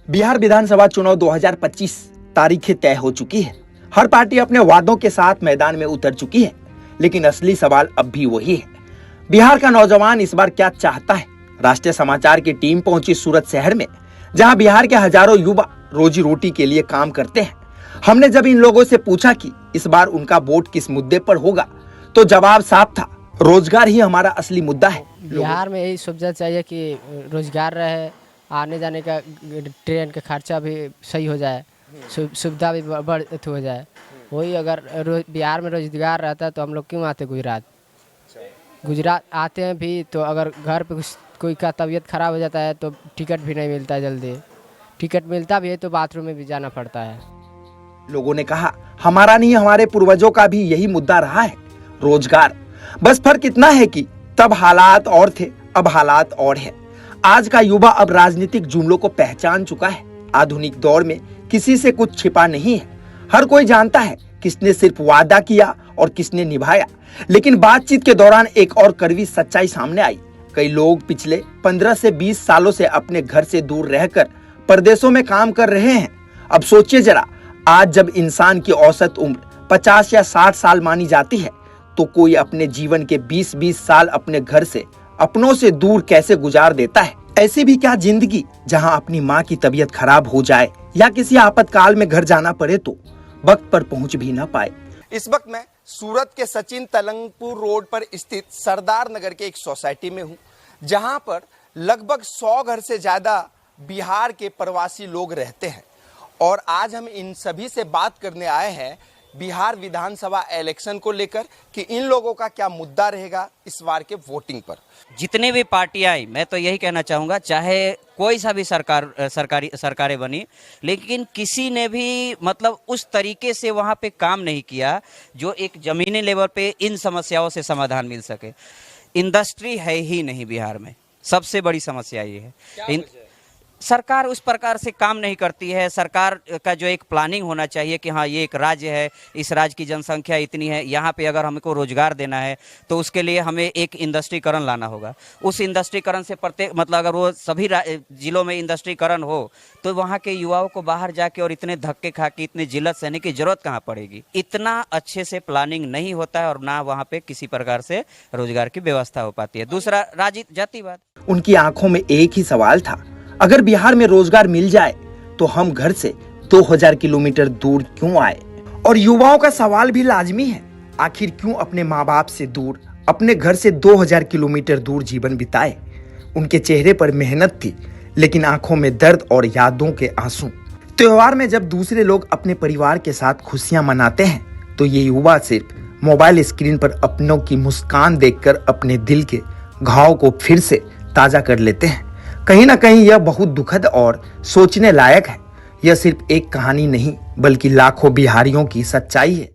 बिहार विधानसभा चुनाव 2025 तारीखें तय हो चुकी है। हर पार्टी अपने वादों के साथ मैदान में उतर चुकी है, लेकिन असली सवाल अब भी वही है। बिहार का नौजवान इस बार क्या चाहता है? राष्ट्रीय समाचार की टीम पहुंची सूरत शहर में, जहां बिहार के हजारों युवा रोजी रोटी के लिए काम करते हैं। हमने जब इन लोगों से पूछा कि इस बार उनका वोट किस मुद्दे पर होगा, तो जवाब साफ था, रोजगार ही हमारा असली मुद्दा है। बिहार में यही सुविधा चाहिए कि रोजगार रहे, आने जाने का ट्रेन का खर्चा भी सही हो जाए, सुविधा भी बढ़ हो जाए। वही अगर बिहार में रोजगार रहता तो हम लोग क्यों आते गुजरात आते हैं भी, तो अगर घर पे कोई का तबीयत खराब हो जाता है तो टिकट भी नहीं मिलता है जल्दी। टिकट मिलता भी है तो बाथरूम में भी जाना पड़ता है। लोगों ने कहा, हमारा नहीं हमारे पूर्वजों का भी यही मुद्दा रहा है, रोजगार। बस फर्क इतना है कि तब हालात और थे, अब हालात और है। आज का युवा अब राजनीतिक जुमलों को पहचान चुका है। आधुनिक दौर में किसी से कुछ छिपा नहीं है। हर कोई जानता है किसने सिर्फ वादा किया और किसने निभाया। लेकिन बातचीत के दौरान एक और कड़वी सच्चाई सामने आई। कई लोग पिछले 15 से 20 सालों से अपने घर से दूर रहकर परदेशों में काम कर रहे हैं। अब सोचिए जरा, आज जब इंसान की औसत उम्र 50 या 60 साल मानी जाती है, तो कोई अपने जीवन के 20-20 साल अपने घर से, अपनों से दूर कैसे गुजार देता है? ऐसी भी क्या जिंदगी जहां अपनी माँ की तबीयत खराब हो जाए या किसी आपातकाल में घर जाना पड़े तो वक्त पर पहुंच भी ना पाए। इस वक्त मैं सूरत के सचिन तलंगपुर रोड पर स्थित सरदार नगर के एक सोसाइटी में हूं, जहां पर लगभग 100 घर से ज्यादा बिहार के प्रवासी लोग रहते हैं। और आज हम इन सभी से बात करने आए हैं बिहार विधानसभा इलेक्शन को लेकर कि इन लोगों का क्या मुद्दा रहेगा इस बार के वोटिंग पर। जितने भी पार्टियां आई, मैं तो यही कहना चाहूँगा, चाहे कोई सा भी सरकारें बनी, लेकिन किसी ने भी मतलब उस तरीके से वहाँ पे काम नहीं किया जो एक ज़मीनी लेवल पे इन समस्याओं से समाधान मिल सके। इंडस्ट्री है ही नहीं बिहार में, सबसे बड़ी समस्या ये है। सरकार उस प्रकार से काम नहीं करती है। सरकार का जो एक प्लानिंग होना चाहिए कि हाँ, ये एक राज्य है, इस राज्य की जनसंख्या इतनी है, यहाँ पे अगर हमको रोजगार देना है तो उसके लिए हमें एक इंडस्ट्रीकरण लाना होगा। उस इंडस्ट्रीकरण से प्रत्येक मतलब अगर वो सभी जिलों में इंडस्ट्रीकरण हो तो वहाँ के युवाओं को बाहर जाके और इतने धक्के खा के इतने जिल्लत सहने की जरूरत कहाँ पड़ेगी। इतना अच्छे से प्लानिंग नहीं होता है और ना वहाँ पे किसी प्रकार से रोजगार की व्यवस्था हो पाती है। दूसरा, जातिवाद। उनकी आंखों में एक ही सवाल था, अगर बिहार में रोजगार मिल जाए तो हम घर से 2000 किलोमीटर दूर क्यों आए? और युवाओं का सवाल भी लाजमी है, आखिर क्यों अपने माँ बाप से दूर, अपने घर से 2000 किलोमीटर दूर जीवन बिताए? उनके चेहरे पर मेहनत थी, लेकिन आंखों में दर्द और यादों के आंसू। त्योहार में जब दूसरे लोग अपने परिवार के साथ खुशियां मनाते हैं, तो ये युवा सिर्फ मोबाइल स्क्रीन पर अपनों की मुस्कान देखकर अपने दिल के घाव को फिर से ताजा कर लेते हैं। कहीं ना कहीं यह बहुत दुखद और सोचने लायक है। यह सिर्फ एक कहानी नहीं, बल्कि लाखों बिहारियों की सच्चाई है।